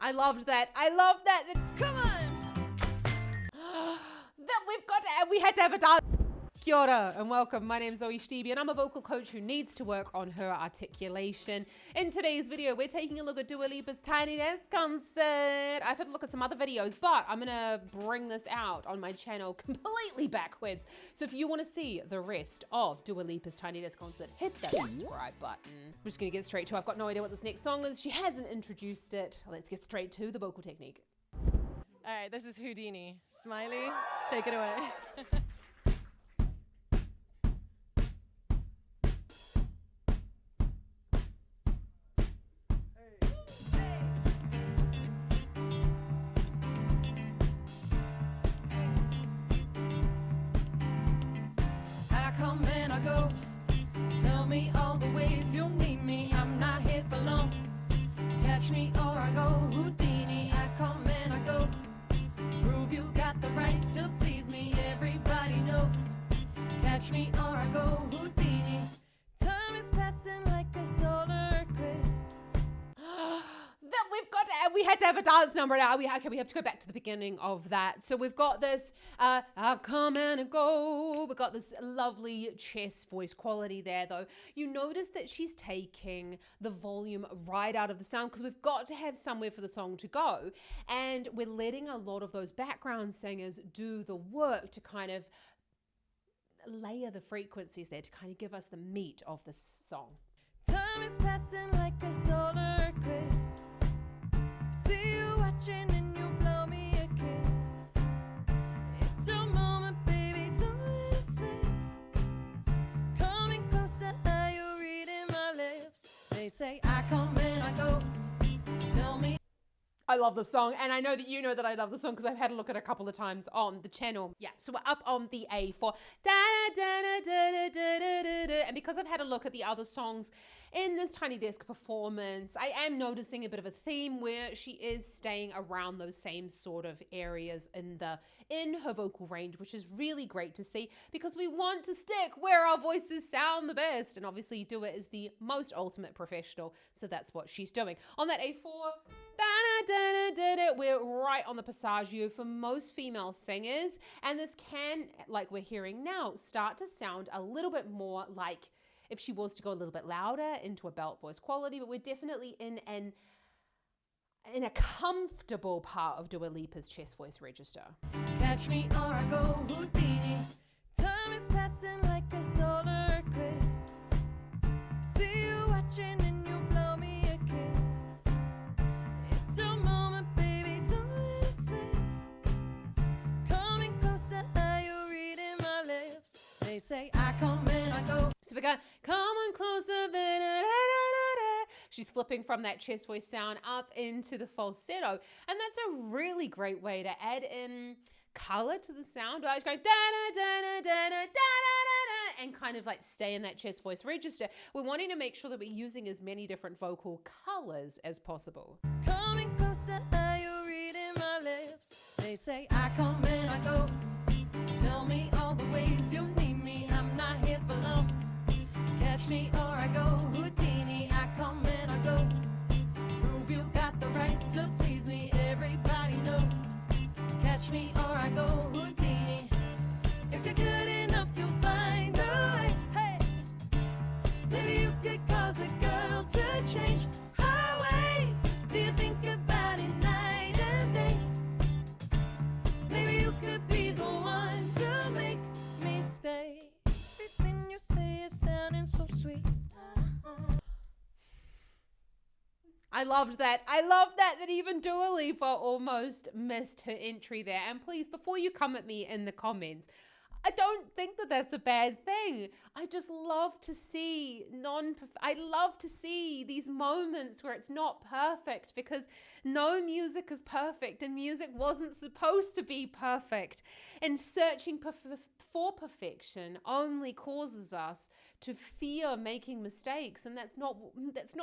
I loved that. I love that. Come on. That we had to have a dance. Kia ora and welcome. My name is ZoeStibi and I'm a vocal coach who needs to work on her articulation. In today's video, we're taking a look at Dua Lipa's Tiny Desk concert. I've had a look at some other videos, but I'm gonna bring this out on my channel completely backwards. So if you want to see the rest of Dua Lipa's Tiny Desk concert, hit that subscribe button. We're just gonna get straight to it. I've got no idea what this next song is. She hasn't introduced it. Let's get straight to the vocal technique. All right, this is Houdini. Smiley, take it away. Go. Tell me all the ways you'll need me. I'm not here for long. Catch me or I go. Houdini, I come and I go. Prove you got the right to please me. Everybody knows. Catch me or I go. Houdini. Time is passing like a solar eclipse. We had to have a dance number now. We have to go back to the beginning of that. So we've got this, I've come and go. We've got this lovely chest voice quality there though. You notice that she's taking the volume right out of the sound because we've got to have somewhere for the song to go. And we're letting a lot of those background singers do the work to kind of layer the frequencies there to kind of give us the meat of this song. Time is passing like a solar eclipse. See you watching and you blow me a kiss. It's your moment, baby, don't let it slip. Coming closer, how you reading my lips. They say I come and I go. Tell me. I love the song, and I know that you know that I love the song because I've had a look at it a couple of times on the channel. Yeah, so we're up on the A for da da da da da da da da, and because I've had a look at the other songs in this Tiny Desk performance, I am noticing a bit of a theme where she is staying around those same sort of areas in her vocal range, which is really great to see because we want to stick where our voices sound the best, and obviously Dua is the most ultimate professional, so that's what she's doing. On that A4, we're right on the passaggio for most female singers, and this can, like we're hearing now, start to sound a little bit more like if she was to go a little bit louder into a belt voice quality, but we're definitely in a comfortable part of Dua Lipa's chest voice register. Catch me or I go. Houdini. Time is passing like a solar eclipse. See you watching and you blow me a kiss. It's your moment, baby, don't let it slip. Coming closer, how you reading my lips. They say I come and I go. So we got come on closer. She's flipping from that chest voice sound up into the falsetto, and that's a really great way to add in color to the sound. Like going da da da da da da da, and kind of like stay in that chest voice register. We're wanting to make sure that we're using as many different vocal colors as possible. Coming closer, how you reading my lips. They say I come and I go. Tell me all the ways you need me. I'm not here for long. Catch me or I go. Houdini, I come and I go. Prove you got the right to please me. Everybody knows. Catch me or I go. Houdini. If you're good enough, you'll find a way. Hey, maybe you could cause a girl to change her ways. Do you think about it night and day? Maybe you could be the one to make me stay. Everything you say is sounding so sweet. I loved that. I love that even Dua Lipa almost missed her entry there. And please, before you come at me in the comments, I don't think that that's a bad thing. I just love to see I love to see these moments where it's not perfect, because no music is perfect and music wasn't supposed to be perfect. And searching for perfection only causes us to fear making mistakes, and that's not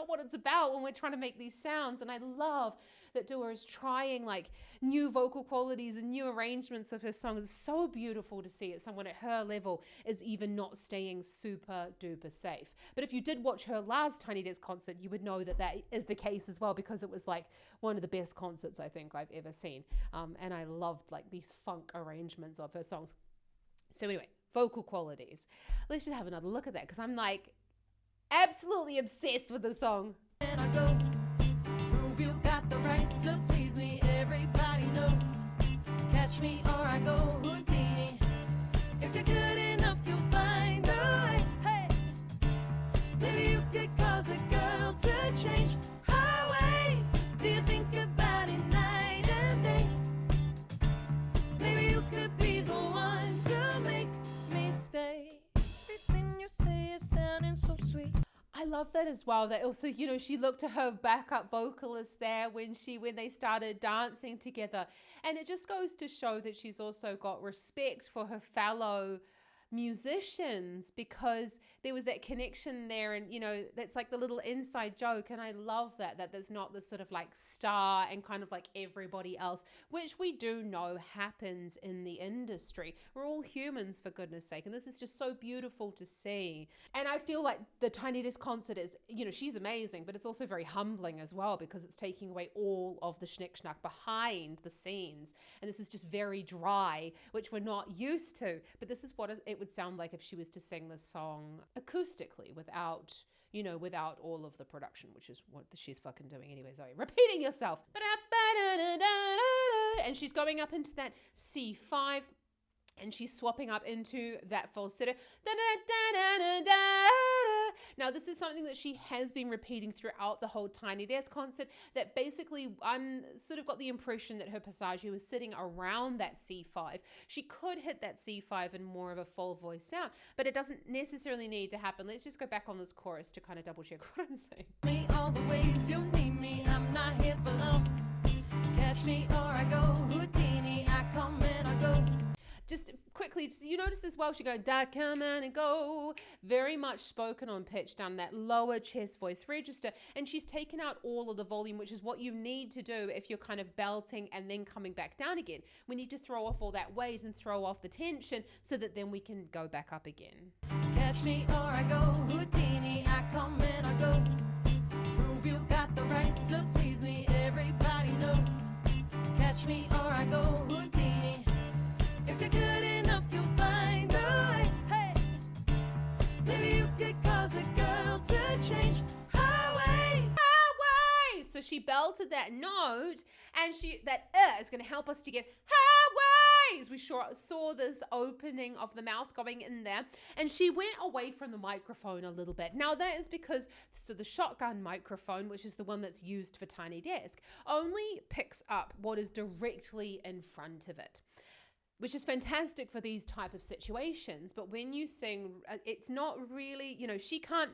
what it's about when we're trying to make these sounds. And I love that Dua is trying like new vocal qualities and new arrangements of her songs. It's so beautiful to see it. Someone at her level is even not staying super duper safe. But if you did watch her last Tiny Desk concert, you would know that that is the case as well, because it was like one of the best concerts I think I've ever seen. And I loved like these funk arrangements of her songs. So anyway, vocal qualities. Let's just have another look at that, because I'm like absolutely obsessed with the song. And I go, prove you got the right to please me, everybody knows. Catch me or I go Houdini. If you're good enough, you'll find the way. Hey, maybe you could cause a girl to change her ways. Do you think about it night and day? Maybe you could be the one to make me stay. Everything you say is sounding so sweet. I love that as well. That also, you know, she looked to her backup vocalist there when they started dancing together. And it just goes to show that she's also got respect for her fellow musicians, because there was that connection there, and you know, that's like the little inside joke. And I love that there's not this sort of like star and kind of like everybody else, which we do know happens in the industry. We're all humans, for goodness sake, and this is just so beautiful to see. And I feel like the Tiny Desk concert is, you know, she's amazing, but it's also very humbling as well, because it's taking away all of the schnick-schnack behind the scenes, and this is just very dry, which we're not used to. But this is what it would sound like if she was to sing this song acoustically, without, you know, without all of the production, which is what she's fucking doing anyway. Zoe, repeating yourself. And she's going up into that C5, and she's swapping up into that falsetto. Now, this is something that she has been repeating throughout the whole Tiny Desk concert, that basically I'm sort of got the impression that her passaggio was sitting around that C5. She could hit that C5 in more of a full voice sound, but it doesn't necessarily need to happen. Let's just go back on this chorus to kind of double check what I'm saying. Me all the ways you need me, I'm not here for long. Catch me or I go Houdini, I come and I go. Just quickly, you notice as well, she goes, da, come on and go. Very much spoken on pitch down that lower chest voice register. And she's taken out all of the volume, which is what you need to do if you're kind of belting and then coming back down again. We need to throw off all that weight and throw off the tension, so that then we can go back up again. Catch me or I go Houdini, I come and I go. Prove you got the right to please me, everybody knows. Catch me or I go Houdini. If you're good enough, you'll find the way. Hey, maybe you could cause a girl to change her ways. Her ways! So she belted that note, and that is going to help us to get her ways. We saw this opening of the mouth going in there, and she went away from the microphone a little bit. Now, that is because the shotgun microphone, which is the one that's used for Tiny Desk, only picks up what is directly in front of it, which is fantastic for these type of situations. But when you sing, it's not really, you know, she can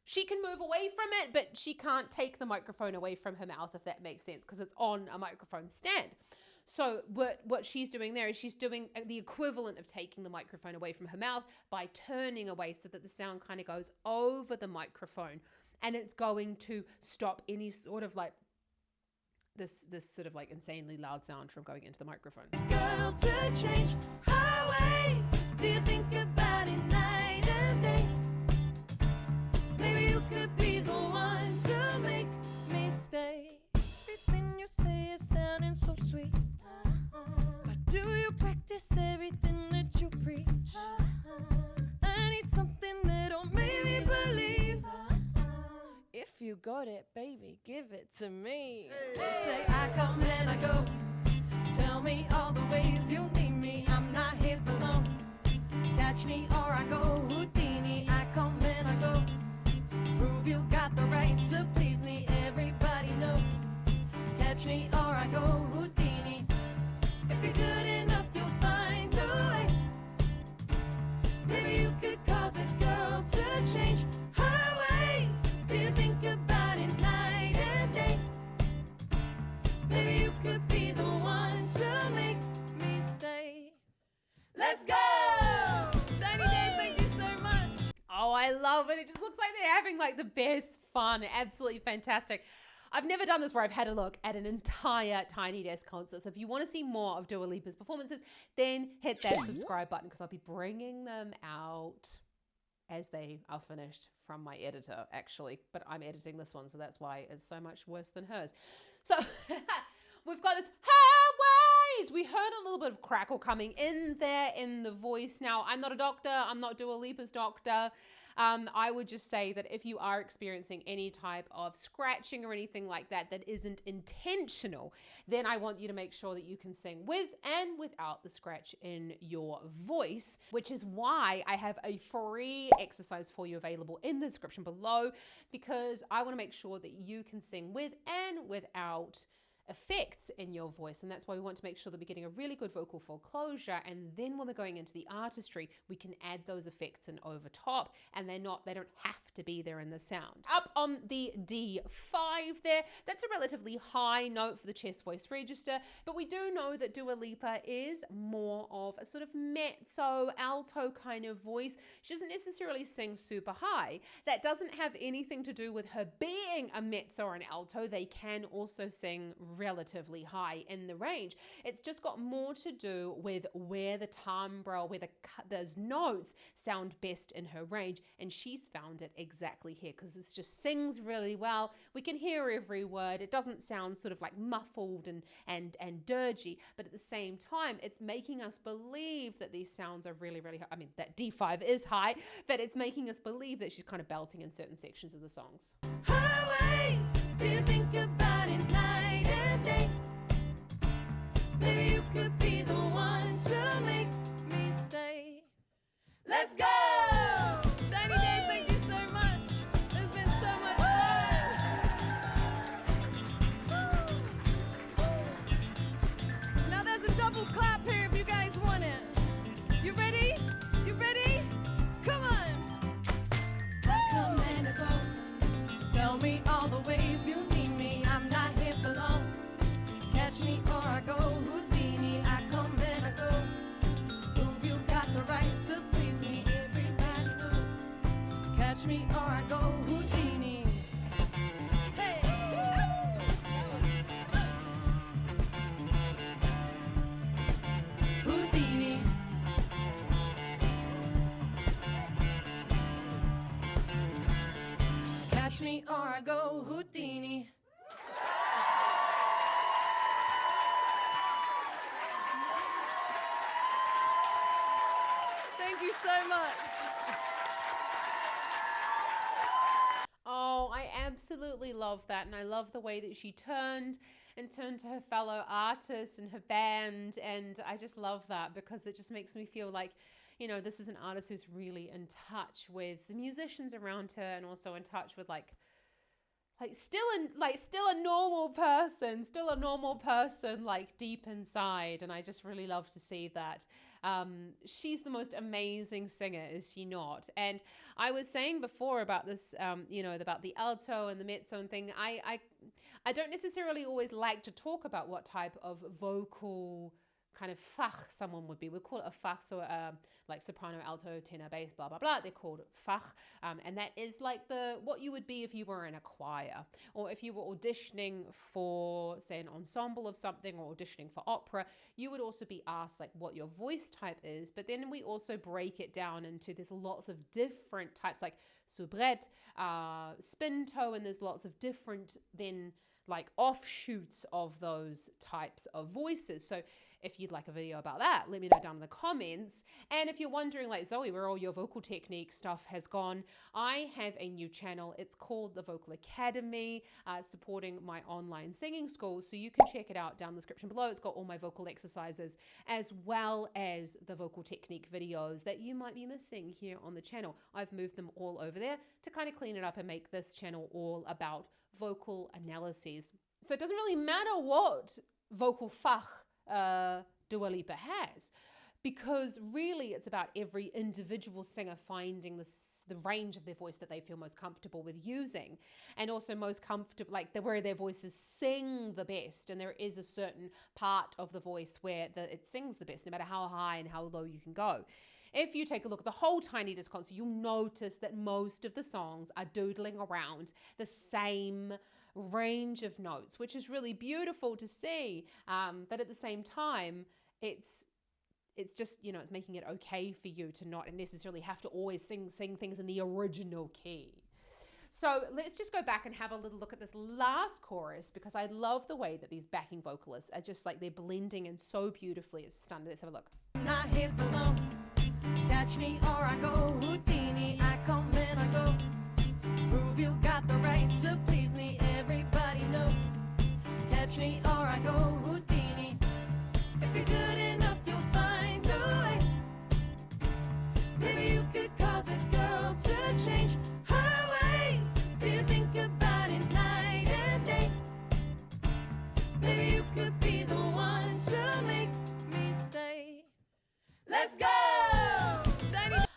move away from it, but she can't take the microphone away from her mouth, if that makes sense, because it's on a microphone stand. So what she's doing there is she's doing the equivalent of taking the microphone away from her mouth by turning away, so that the sound kind of goes over the microphone, and it's going to stop any sort of like this sort of like insanely loud sound from going into the microphone. Girl to change her ways. Do you think about it night and day? Maybe you could be the one to make me stay. Everything you say is sounding so sweet. But do you practice everything that you preach? I need something that'll make me believe. If you got it, baby, give it to me. Say I come and I go. Tell me all the ways you need me. I'm not here for long. Catch me or I go Houdini. I come and I go. Prove you got the right to please me. Everybody knows. Catch me or I go Houdini. If you're good enough, you'll find the way. Maybe you could cause a girl to change her ways. Still think about it night and day. Maybe you could be the one to make me stay. Let's go! Tiny Days, thank you so much. Oh, I love it. It just looks like they're having like the best fun. Absolutely fantastic. I've never done this where I've had a look at an entire Tiny Desk concert. So if you want to see more of Dua Lipa's performances, then hit that subscribe button because I'll be bringing them out as they are finished from my editor, actually. But I'm editing this one, so that's why it's so much worse than hers. So we've got this highways. We heard a little bit of crackle coming in there in the voice. Now, I'm not a doctor. I'm not Dua Lipa's doctor. I would just say that if you are experiencing any type of scratching or anything like that that isn't intentional, then I want you to make sure that you can sing with and without the scratch in your voice, which is why I have a free exercise for you available in the description below, because I want to make sure that you can sing with and without effects in your voice. And that's why we want to make sure that we're getting a really good vocal fold closure, and then when we're going into the artistry, we can add those effects in over top, and they don't have to be there in the sound. Up on the D5 there, that's a relatively high note for the chest voice register, but we do know that Dua Lipa is more of a sort of mezzo alto kind of voice. She doesn't necessarily sing super high. That doesn't have anything to do with her being a mezzo or an alto. They can also sing relatively high in the range. It's just got more to do with where the timbre, where those notes sound best in her range, and she's found it exactly here because this just sings really well. We can hear every word. It doesn't sound sort of like muffled and dirgy, but at the same time, it's making us believe that these sounds are really, really high. I mean, that D5 is high, but it's making us believe that she's kind of belting in certain sections of the songs. Highways, still think about it night and day. Maybe you could be the one to make me stay. Let's go! Tiny Days, thank you so much. It's been so much fun. Now there's a double clap here if you guys want it. You ready? You ready? Come on! I come and I go. Tell me all the ways you need me. I'm not here for long. Catch me or I go Houdini. I come and I go. Prove you got the right to please me. Everybody knows. Catch me or I go Houdini. Hey. Houdini. Catch me or I go Houdini. Thank you so much. Oh, I absolutely love that. And I love the way that she turned to her fellow artists and her band. And I just love that because it just makes me feel like, you know, this is an artist who's really in touch with the musicians around her and also in touch with still a normal person, like deep inside. And I just really love to see that. She's the most amazing singer, is she not? And I was saying before about this, about the alto and the mezzo and thing. I don't necessarily always like to talk about what type of vocal kind of fach someone would be. We call it a fach, so like soprano, alto, tenor, bass, blah, blah, blah. They're called fach. And that is like what you would be if you were in a choir or if you were auditioning for, say, an ensemble of something or auditioning for opera. You would also be asked like what your voice type is. But then we also break it down into, there's lots of different types like soubrette, spinto, and there's lots of different then like offshoots of those types of voices. So if you'd like a video about that, let me know down in the comments. And if you're wondering, like, Zoe, where all your vocal technique stuff has gone, I have a new channel. It's called the Vocal Academy, supporting my online singing school. So you can check it out down in the description below. It's got all my vocal exercises as well as the vocal technique videos that you might be missing here on the channel. I've moved them all over there to kind of clean it up and make this channel all about vocal analyses. So it doesn't really matter what vocal fach Dua Lipa has, because really it's about every individual singer finding the range of their voice that they feel most comfortable with using, and also most comfortable, like where their voices sing the best. And there is a certain part of the voice where it sings the best, no matter how high and how low you can go. If you take a look at the whole Tiny Desk concert, you'll notice that most of the songs are doodling around the same range of notes, which is really beautiful to see. But at the same time, it's just, you know, it's making it okay for you to not necessarily have to always sing things in the original key. So let's just go back and have a little look at this last chorus, because I love the way that these backing vocalists are just like, they're blending in so beautifully. It's stunning. Let's have a look. I'm not here for long. Catch me or I go Houdini. I come and I go. Prove you got the right to please me. Everybody knows. Catch me or I go Houdini. If you're good enough, you'll find a way. Maybe you could cause a girl to change her ways. Still think about it night and day. Maybe you could be the one to make me stay. Let's go!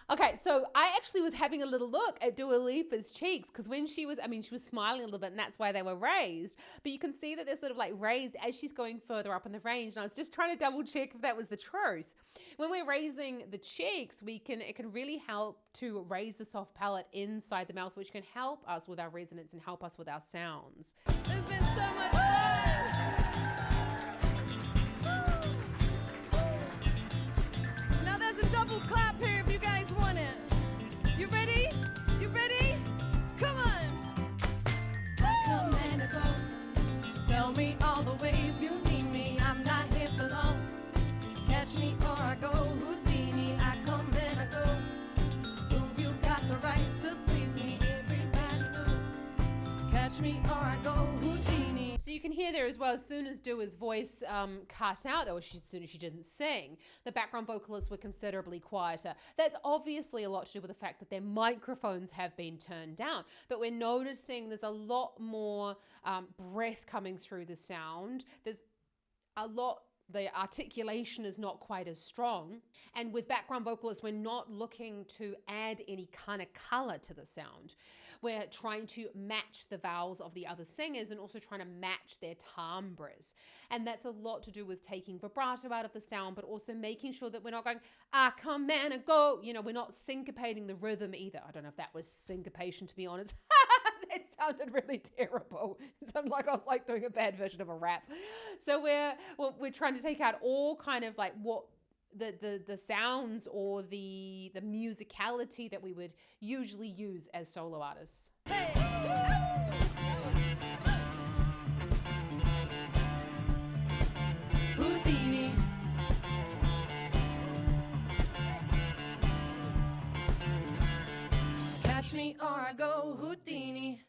Okay, so I actually was having a little look at Dua Lipa's cheeks, because when she was, I mean, she was smiling a little bit, and that's why they were raised. But you can see that they're sort of like raised as she's going further up in the range. And I was just trying to double check if that was the truth. When we're raising the cheeks, it can really help to raise the soft palate inside the mouth, which can help us with our resonance and help us with our sounds. There's been so much fun! Now there's a double clap here if you guys want it. You ready? You ready? Come on! I come and I go. Tell me all the ways you need me. I'm not here for long. Catch me or I go Houdini. I come and I go. Prove you got the right to please me. Everybody knows. Catch me or I go Houdini. So you can hear there as well, as soon as Dua's voice cut out, or as soon as she didn't sing, the background vocalists were considerably quieter. That's obviously a lot to do with the fact that their microphones have been turned down. But we're noticing there's a lot more breath coming through the sound. There's a lot, the articulation is not quite as strong. And with background vocalists, we're not looking to add any kind of color to the sound. We're trying to match the vowels of the other singers and also trying to match their timbres. And that's a lot to do with taking vibrato out of the sound, but also making sure that we're not going, I come and I go. You know, we're not syncopating the rhythm either. I don't know if that was syncopation, to be honest. That sounded really terrible. It sounded like I was like doing a bad version of a rap. So we're trying to take out all kind of like what the sounds or the musicality that we would usually use as solo artists. Hey! Houdini. Catch me or I go Houdini.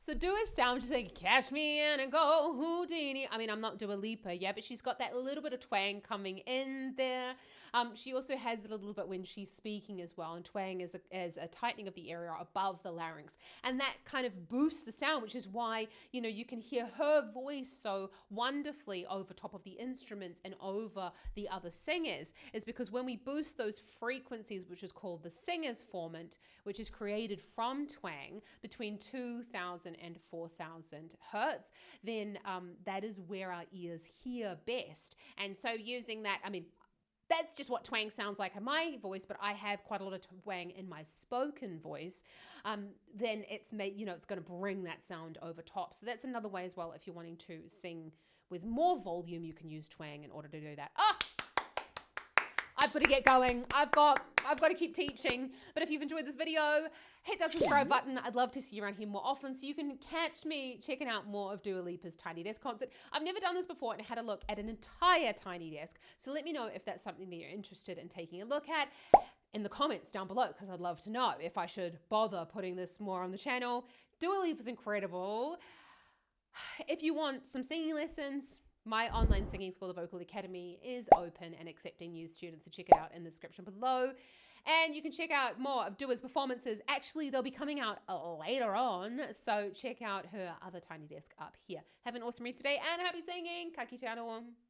So Dua's sound, she's like, catch me and I go Houdini. I mean, I'm not Dua Lipa, yeah, but she's got that little bit of twang coming in there. She also has it a little bit when she's speaking as well. And twang is a tightening of the area above the larynx. And that kind of boosts the sound, which is why, you know, you can hear her voice so wonderfully over top of the instruments and over the other singers, is because when we boost those frequencies, which is called the singer's formant, which is created from twang between 2,000 and 4,000 hertz, then that is where our ears hear best. And so using that, I mean, that's just what twang sounds like in my voice, but I have quite a lot of twang in my spoken voice. Then it's it's going to bring that sound over top. So that's another way as well. If you're wanting to sing with more volume, you can use twang in order to do that. I've got to get going. I've got to keep teaching. But if you've enjoyed this video, hit that subscribe button. I'd love to see you around here more often so you can catch me checking out more of Dua Lipa's Tiny Desk concert. I've never done this before and had a look at an entire Tiny Desk. So let me know if that's something that you're interested in taking a look at in the comments down below, because I'd love to know if I should bother putting this more on the channel. Dua Lipa's incredible. If you want some singing lessons, my online singing school, the Vocal Academy, is open and accepting new students, so check it out in the description below. And you can check out more of Dua's performances. Actually, they'll be coming out later on, so check out her other Tiny Desk up here. Have an awesome rest of the day and happy singing. Ka kite anō.